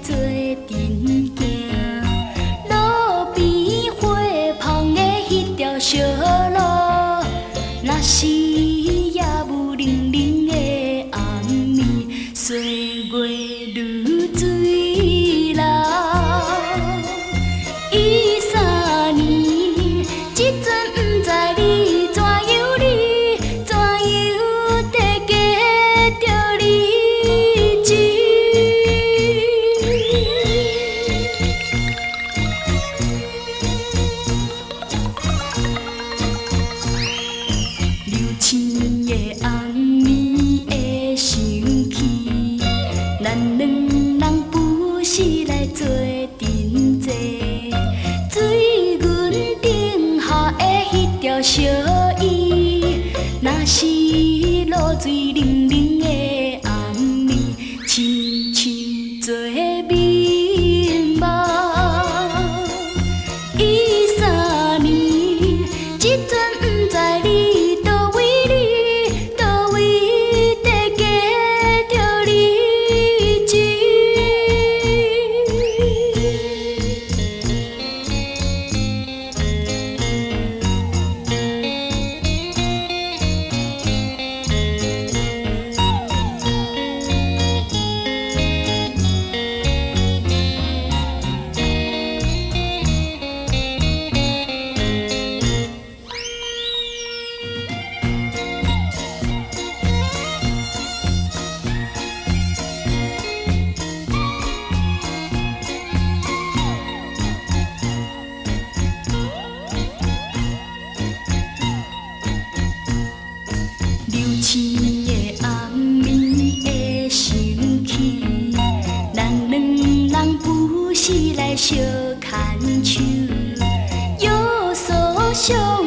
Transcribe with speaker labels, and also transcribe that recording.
Speaker 1: 做阵行，路边花香的迄条小路，若是夜雾冷冷的暗暝，岁月如水流。伊3年，即阵不知你怎样你，怎样得嫁着你情。流星的暗暝会想起，咱两人不时来做阵坐，水云顶下的迄条小伊，若是露水冷冷的暗暝，亲像做美梦。伊3年，即阵不知你倒位你，倒位得嫁着你情。流星的暗暝会想起，咱两人不时来相牵手，约束相